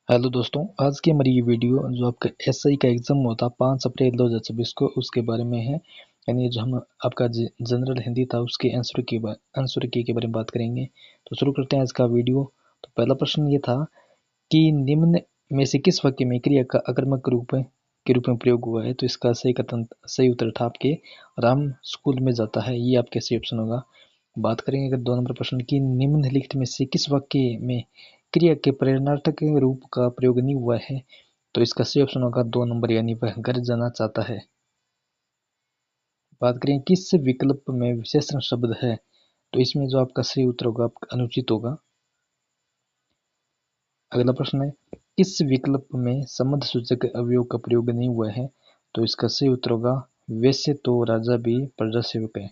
Hello दोस्तों, आज की हमारी ये वीडियो जो आपका एसआई का एग्ज़ाम होता 5 अप्रैल 2026 को उसके बारे में है। यानी जो हम आपका जनरल हिंदी था उसके आंसर की के बारे में बात करेंगे। तो शुरू करते हैं आज का वीडियो। तो पहला प्रश्न ये था कि निम्न में से किस वाक्य में क्रिया का आक्रामक रूप के रूप में प्रयोग हुआ है। तो इसका सही उत्तर था आपके राम स्कूल में जाता है, ये आपके सही ऑप्शन होगा। बात करेंगे अगर 2 नंबर प्रश्न की, निम्नलिखित में से किस वाक्य में क्रिया के प्रेरणार्थक रूप का प्रयोग नहीं हुआ है। तो इसका सही ऑप्शन होगा 2 नंबर, यानी वह घर जाना चाहता है। बात करें किस विकल्प में विशेषण शब्द है, तो इसमें जो आपका सही उत्तर होगा आपका अनुचित होगा। अगला प्रश्न है किस विकल्प में संबंध सूचक अवयव का प्रयोग नहीं हुआ है। तो इसका सही उत्तर होगा वैसे तो राजा भी प्रजा सेवक है।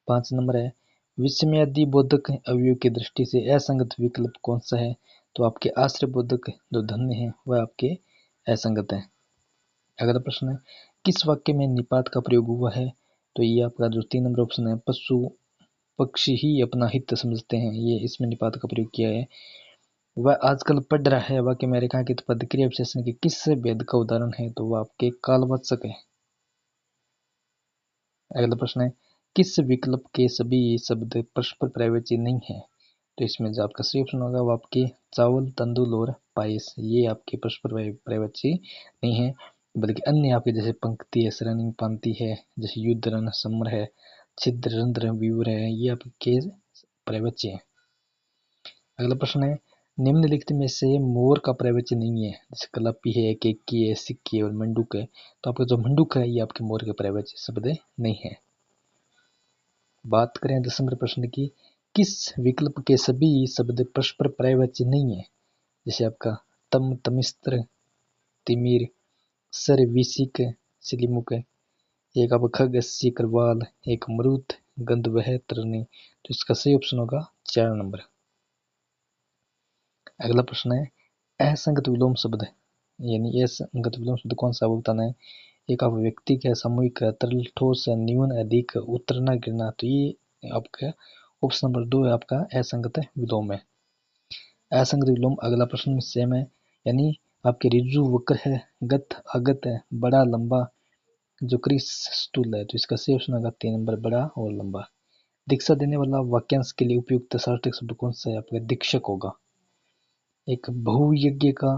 5 नंबर है विस्मयादि बोधक अवयव की दृष्टि से असंगत विकल्प कौन सा है। तो आपके आश्रय बोधक जो धन्य है वह आपके असंगत है। अगला प्रश्न है किस वाक्य में निपात का प्रयोग हुआ है। तो ये आपका जो 3 नंबर ऑप्शन है पशु पक्षी ही अपना हित समझते हैं, ये इसमें निपात का प्रयोग किया है। वह आजकल पढ़ रहा है वाक्य में रेखांकित पद क्रिया विशेषण के किस भेद का उदाहरण है। तो वह आपके कालवाचक है। अगला प्रश्न है किस विकल्प के सभी शब्द परस्पर पर्यायवाची नहीं है। तो इसमें जो आपका सही ऑप्शन होगा वो आपके चावल तंदुल और पायस, ये आपके परस्पर पर्यायवाची नहीं है, बल्कि अन्य आपके जैसे पंक्ति है, सरणी पंक्ति है, जैसे युद्ध रन समर है, छिद्र रंध्र व्यूर है, ये आपके पर्यायवाची है। अगला प्रश्न है निम्नलिखित में से मोर का पर्यायवाची नहीं है, जैसे कलापी है, केकी है, सिक्की है और मंडूक है। तो आपका जो मंडूक है ये आपके मोर के पर्यायवाची शब्द नहीं है। बात करें 10 नंबर प्रश्न की, किस विकल्प के सभी शब्द परस्पर पर्यायवाची नहीं है। जैसे आपका तम तमिस्त्र तिमिर सर विसिक सिलिमुक, एक आपका खग सिकरवाल, एक मरुत गंध वह तरनी। तो इसका सही ऑप्शन होगा 4 नंबर। अगला प्रश्न है असंगत विलोम शब्द, यानी असंगत विलोम शब्द कौन सा बताना है। एक आप व्यक्ति का सामूहिक तरल ठोस न्यून अधिक उतरना गिरना। तो ये आपका ऑप्शन नंबर 2 है आपका असंगत विलोम है। असंगत विलोम अगला प्रश्न सेम है, यानी आपके रिजु वक्र है, गत अगत है, बड़ा लंबा जो क्रिस स्टूल है। तो इसका सही ऑप्शन होगा 3 नंबर, बड़ा और लंबा। दीक्षा देने वाला वाक्यांश के लिए उपयुक्त सार्थक शब्द कौन सा है, आपका दीक्षक होगा। एक बहुयज्ञ का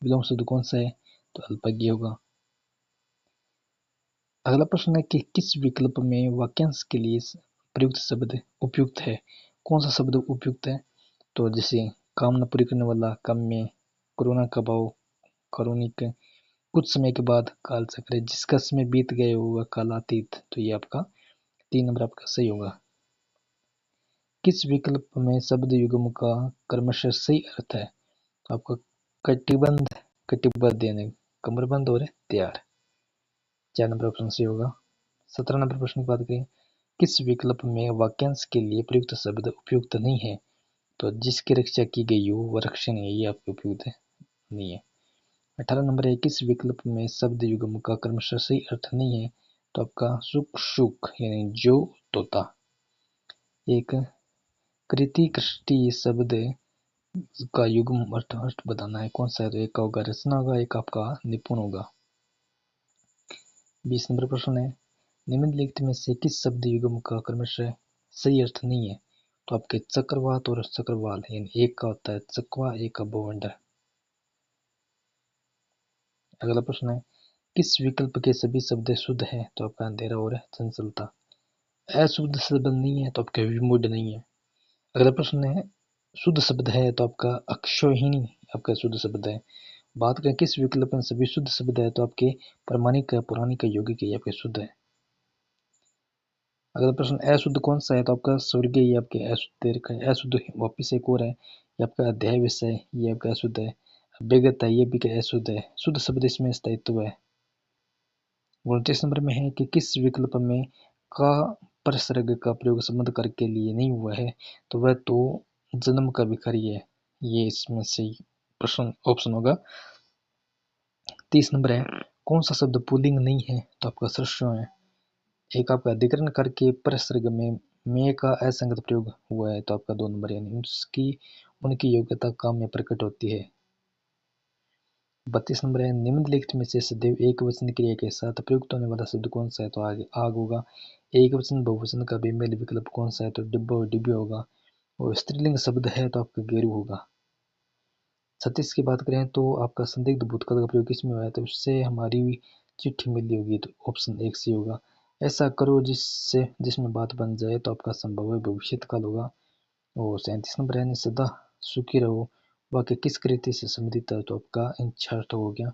विलोम शब्द कौन सा है, तो अल्पज्ञ होगा। अगला प्रश्न है कि किस विकल्प में वाक्यांश के लिए प्रयुक्त शब्द उपयुक्त है। कौन सा शब्द उपयुक्त है। तो जैसे कामना पूरी करने वाला काम्य, कोरोना का भाव करुणिक, कुछ समय के बाद काल चक्र, जिसका समय बीत गया हुआ कालातीत। तो ये आपका 3 नंबर आपका सही होगा। किस विकल्प में शब्द युग्म का क्रमशः सही अर्थ है। तो आपका कटिबंध कटिबद्ध यानी कमरबंद और तैयार, 4 नंबर ऑप्शन सही होगा। 17 नंबर प्रश्न की बात करें किस विकल्प में वाक्यांश के लिए प्रयुक्त शब्द उपयुक्त नहीं है। तो जिसकी रक्षा की गई हो वह रक्षण है, ये आपके उपयुक्त नहीं है। 18 नंबर है किस विकल्प में शब्द युग्म का क्रमशः सही अर्थ नहीं है। तो आपका सुख सुख यानी जो तोता। एक कृति कृष्टि शब्द का युग्म अर्थ बताना है, कौन सा है। तो एक का होगा रचना होगा, एक आपका निपुण होगा। 20 नंबर प्रश्न है निम्नलिखित में से किस शब्द युग्म का क्रमशः सही अर्थ नहीं है। तो आपके चक्रवात और चक्रवाल, यानी एक का होता है चकवा, एक का बवंडर। अगला प्रश्न है किस विकल्प के सभी शब्द शुद्ध है। तो आपका अंधेरा और चंचलता। अशुद्ध शब्द नहीं है तो आपका विमूढ़ नहीं है। अगला प्रश्न है शुद्ध शब्द है, तो आपका अक्षोहिणी आपका शुद्ध शब्द है। बात करें किस विकल्प में सभी शुद्ध शब्द है। तो आपके प्रमाणिक पौराणिक यौगिक ये आपके शुद्ध है। अगला प्रश्न अशुद्ध कौन सा है। तो आपका स्वर्गीय, ये आपके अशुद्ध अशुद्ध वापिस एक और है, ये आपका अध्याय विषय, ये आपका अशुद्ध है। विगत है, ये भी अशुद्ध है। शुद्ध शब्द इसमें स्थायित्व है। 29 नंबर में है कि किस विकल्प में का परसर्ग का प्रयोग संबंध कर के लिए नहीं हुआ है। तो वह तो जन्म का भिखारी है, ये इसमें से प्रश्न ऑप्शन होगा। 30 नंबर है कौन सा शब्द पुल्लिंग नहीं है। तो आपका सरसों है। एक आपका अधिकरण करके परसर्ग में का असंगत प्रयोग हुआ है। तो आपका 2 नंबर, यानी उसकी उनकी योग्यता काम में प्रकट होती है। 32 नंबर है, निम्नलिखित में से सदैव एक वचन क्रिया के साथ प्रयुक्त होने वाला शब्द कौन सा है? तो आगे आग होगा। एक वचन बहुवचन का बेमेल विकल्प कौन सा है? तो डिब्बा और डिब्बे होगा। और स्त्रीलिंग शब्द है तो आपका गेरू होगा। 36 की बात करें तो आपका संदिग्ध भूतकाल का प्रयोग किसमें हुआ है? तो उससे हमारी चिट्ठी मिली होगी, तो ऑप्शन 1 सी होगा। ऐसा करो जिसमें बात बन जाए, तो आपका संभव भविष्यत काल होगा। और 37 नंबर है, सदा सुखी रहो वाक्य किस कृति से संबंधित है? तो आपका इंचार्ट हो गया।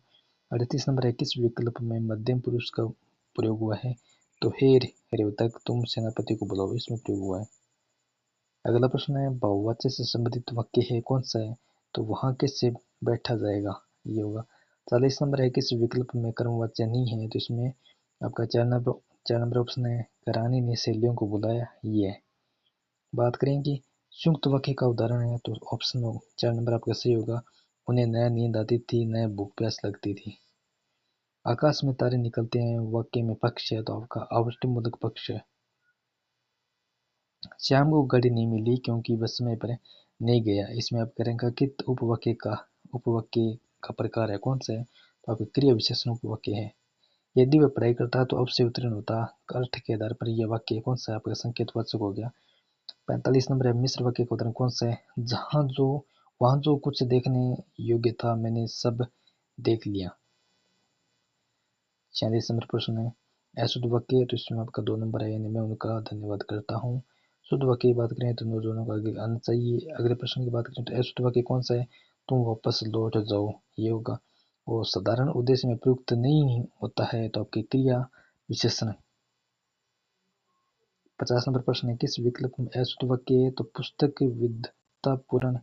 38 नंबर है, किस विकल्प में मध्यम पुरुष का प्रयोग हुआ है? तो हे रेवतक तुम सेनापति को बुलाओ, इसमें प्रयोग हुआ है। अगला प्रश्न है, बहुवचन से संबंधित वाक्य है कौन सा है? तो वहां किससे बैठा जाएगा, ये होगा। 40 नंबर है, किस विकल्प में कर्मवाच्य नहीं है? तो इसमें आपका 4 नंबर ऑप्शन है, रानी ने सहेलियों को बुलाया, ये है। बात करें कि संयुक्त वाक्य का उदाहरण है, तो ऑप्शन 4 नंबर आपका सही होगा। उन्हें नया नींद आती थी, नया भूख प्यास लगती थी। आकाश में तारे निकलते हैं, वाक्य में पक्ष है, तो आपका आवृत्तिमूलक पक्ष है। श्याम को गाड़ी नहीं मिली क्योंकि वह समय पर नहीं गया, इसमें आप करेंगे कि उपवाक्य का प्रकार है कौन सा है? तो आपका क्रिया विशेषण उपवाक्य है। यदि वह पढ़ाई करता तो अब से उत्तीर्ण होता, अर्थ के आधार पर यह वाक्य कौन सा है? आपका संकेतवाचक हो गया। 45 नंबर है, मिश्र वाक्य का उदाहरण कौन सा है? वहां जो कुछ देखने योग्य था मैंने सब देख लिया। 46 नंबर प्रश्न है, अशुद्ध वाक्य, तो इसमें आपका 2 नंबर है, यानी मैं उनका धन्यवाद करता हूँ। शुद्ध वाक्य की बात करें तो दोनों का आगे आना चाहिए। अगले प्रश्न की बात करें तो अशुद्ध वाक्य कौन सा है? तुम वापस लौट जाओ, ये होगा। और साधारण उद्देश्य में प्रयुक्त नहीं होता है, तो आपकी क्रिया विशेषण। 50 नंबर प्रश्न है, किस विकल्प में अशुद्ध वाक्य है? तो पुस्तक विद्वतापूर्ण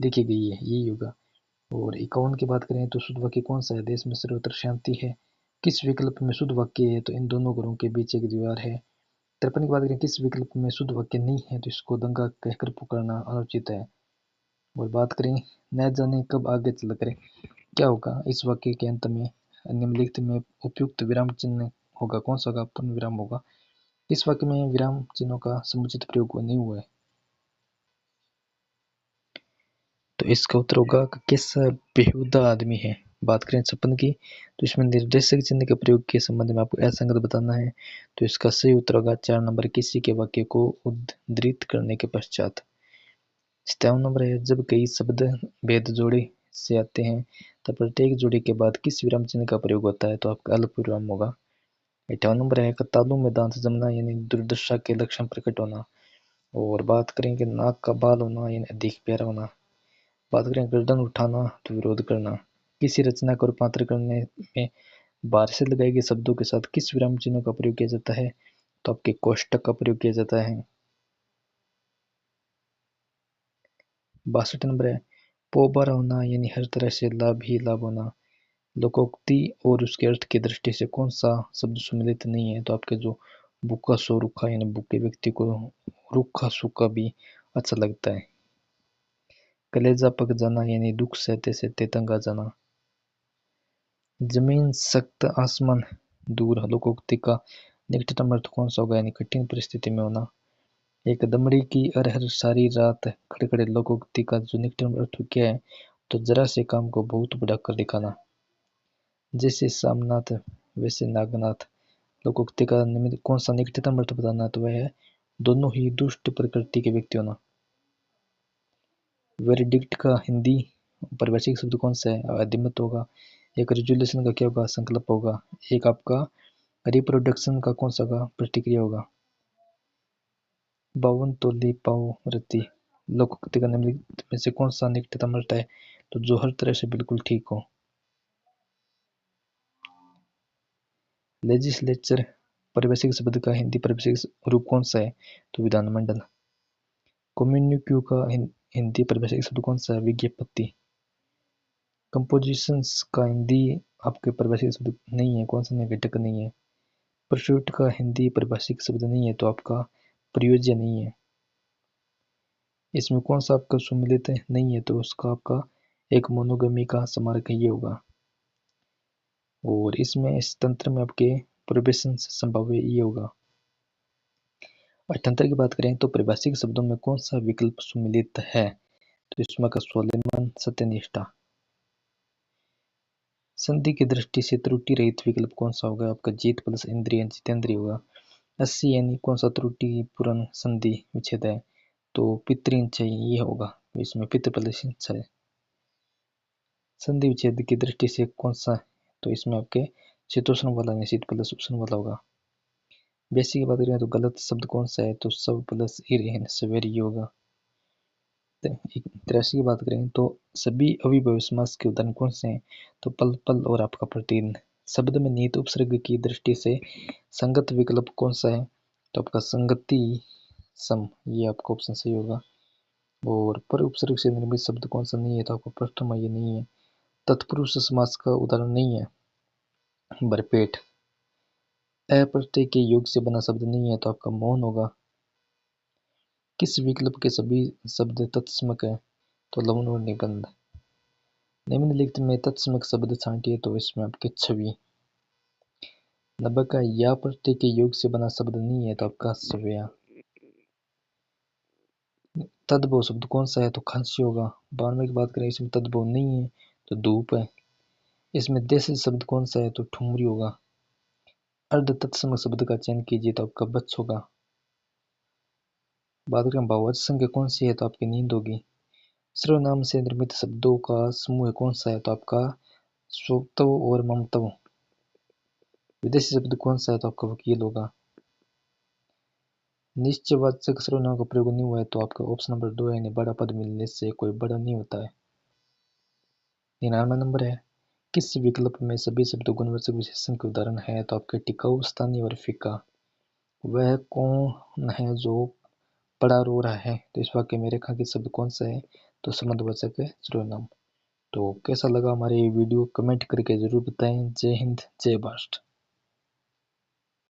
लिखी गई है, यही होगा। और 51 की बात करें तो शुद्ध वाक्य कौन सा है? देश में सर्वत्र शांति है, किस विकल्प में शुद्ध वाक्य है? तो इन दोनों घरों के बीच एक दीवार है। 53 की बात करें, किस विकल्प में शुद्ध वाक्य नहीं है? तो इसको दंगा कहकर पुकारना अनुचित है। और बात करें, न जाने कब आगे चलकर क्या होगा, इस वाक्य के अंत में निम्नलिखित में उपयुक्त विराम चिन्ह होगा कौन सा होगा? पूर्ण विराम होगा। इस वाक्य में विराम चिन्हों का समुचित प्रयोग नहीं हुआ है, तो इसका उत्तर होगा कि कैसा बेहुदा आदमी है। बात करें 56 की, तो इसमें निर्देशक चिन्ह के प्रयोग के संबंध में आपको असंगत बताना है, तो इसका सही उत्तर होगा 4 नंबर, किसी के वाक्य को उद्धृत करने के पश्चात। 57 नंबर है, जब कई शब्द भेद जोड़े से आते हैं तब प्रत्येक जोड़े के बाद किस विराम चिन्ह का प्रयोग होता है? तो आपका अल्प विराम होगा। 58 नंबर है, तालू में दांत जमना यानी दुर्दशा के लक्षण प्रकट होना। और बात करें कि नाक का बाल होना यानी अधिक प्यारा होना। बात करें गर्दन उठाना तो विरोध करना। किसी रचना का रूपांतर करने में बाहर से लगाए गए शब्दों के साथ किस विराम चिन्हों का प्रयोग किया जाता है? तो आपके कोष्टक का प्रयोग किया जाता है। 62 नंबर है, पोबारा होना यानी हर तरह से लाभ ही लाभ होना। लोकोक्ति और उसके अर्थ की दृष्टि से कौन सा शब्द सुमेलित नहीं है? तो आपके जो भूखा सो रूखा यानी भूखे व्यक्ति को रूखा सूखा भी अच्छा लगता है। कलेजा पक जाना यानी दुख सहते सहते तंग आ जाना। जमीन सख्त आसमान दूर, लोकोक्ति का निकटतम अर्थ कौन सा होगा? यानी कठिन परिस्थिति में होना। एक दमड़ी की अरहर सारी रात खड़खड़े, लोकोक्ति का जो निकटतम अर्थ क्या है? तो जरा से काम को बहुत बड़ा कर दिखाना। जैसे सामनाथ वैसे नागनाथ, लोकोक्ति का कौन सा निकटतम अर्थ बताना? तो वह है दोनों ही दुष्ट प्रकृति के व्यक्ति होना। वेरिडिक्ट का हिंदी परिभाषिक शब्द कौन सा है? अधिमत होगा। एक रेजुलेशन का क्या होगा? संकल्प होगा। एक आपका रिप्रोडक्शन का कौन सा होगा? प्रतिक्रिया होगा। 52 तोली पाव रति, लोकोक्ति का निम्नलिखित में से कौन सा निकटतम अर्थ है? तो जो हर तरह से बिल्कुल ठीक हो। लेजिस्लेचर परिभाषिक शब्द का हिंदी परिभाषिक रूप कौन सा है? तो विधानमंडल। कम्युनिक्यू का हिंदी परिभाषिक शब्द कौन सा है? विज्ञप्ति। कंपोजिशंस का हिंदी आपके परिभाषिक शब्द नहीं है, कौन सा नहीं, घटक नहीं है। परस्यूट का हिंदी परिभाषिक शब्द नहीं है, तो आपका प्रयोज्य नहीं है। इसमें कौन सा आपका सुमिलित नहीं है? तो उसका आपका एक मोनोगमी का समारक ये होगा। और इसमें इस तंत्र में आपके प्रोबेशन संभाव्य ये होगा। 78 की बात करें तो परिभाषिक शब्दों में कौन सा विकल्प सुमिलित है? तो इसमें का स्वाभिमान, सत्यनिष्ठा। संधि की दृष्टि से त्रुटि रहित विकल्प कौन सा होगा? आपका जीत प्लस इंद्रिय जितेंद्रिय होगा। 80 यानी कौन सा त्रुटि पूर्ण संधि विच्छेद है? तो पितृंच ये होगा, इसमें पितृ प्लस है। संधि विच्छेद की दृष्टि से कौन सा? तो इसमें आपके शीतोष्ण वाला निश्चित प्लस उष्ण वाला होगा। बेसिक की बात करें तो गलत शब्द कौन सा है? तो सब प्लस इर सवेरी होगा। 83 की बात करें तो सभी अविभव समास के उदाहरण कौन से हैं? तो पल पल और आपका प्रतिदिन। शब्द में निहित उपसर्ग की दृष्टि से संगत विकल्प कौन सा है? तो आपका संगति सम, ये आपका ऑप्शन सही होगा। और पर उपसर्ग से निर्मित शब्द कौन सा नहीं है? तो आपका प्रथम ये नहीं है। तत्पुरुष समास का उदाहरण नहीं है भरपेट। अप्रत्यय के योग से बना शब्द नहीं है, तो आपका मौन होगा। किस विकल्प के सभी शब्द तत्समक है? तो लवण और निबंध। निम्नलिखित में तत्समक शब्द छांटिए, तो इसमें आपके छवि। 90 का या प्रत्यय के योग से बना शब्द नहीं है, तो आपका सव्या। तद्भव शब्द कौन सा है? तो खांसी होगा। 92 की बात करें, इसमें तद्भव नहीं है, तो धूप है। इसमें देश शब्द कौन सा है? तो ठुमरी होगा। अर्ध तत्समक शब्द का चयन कीजिए, तो आपका बच्च होगा। बात करें भाववाचक संज्ञा कौन सी है? तो आपकी नींद होगी। सर्वनाम से निर्मित शब्दों का समूह कौन सा है? तो आपका स्वतव और ममतव। विदेशी शब्द कौन सा है? तो आपका वकील होगा। निश्चयवाचक सर्वनाम का प्रयोग नहीं हुआ है, तो आपका ऑप्शन नंबर 2 यानी बड़ा पद मिलने से कोई बड़ा नहीं होता है। 99 नंबर है, किस विकल्प में सभी शब्द गुणवाचक विशेषण के उदाहरण है? तो आपके टिकाऊ, स्थानीय और फीका। वह कौन है जो पड़ा रो रहा है? तो इस वाक्य में रेखांकित शब्द कौन सा है? तो संबंधवाचक है सर्वनाम। तो कैसा लगा हमारे ये वीडियो, कमेंट करके जरूर बताएं। जय हिंद, जय भारत।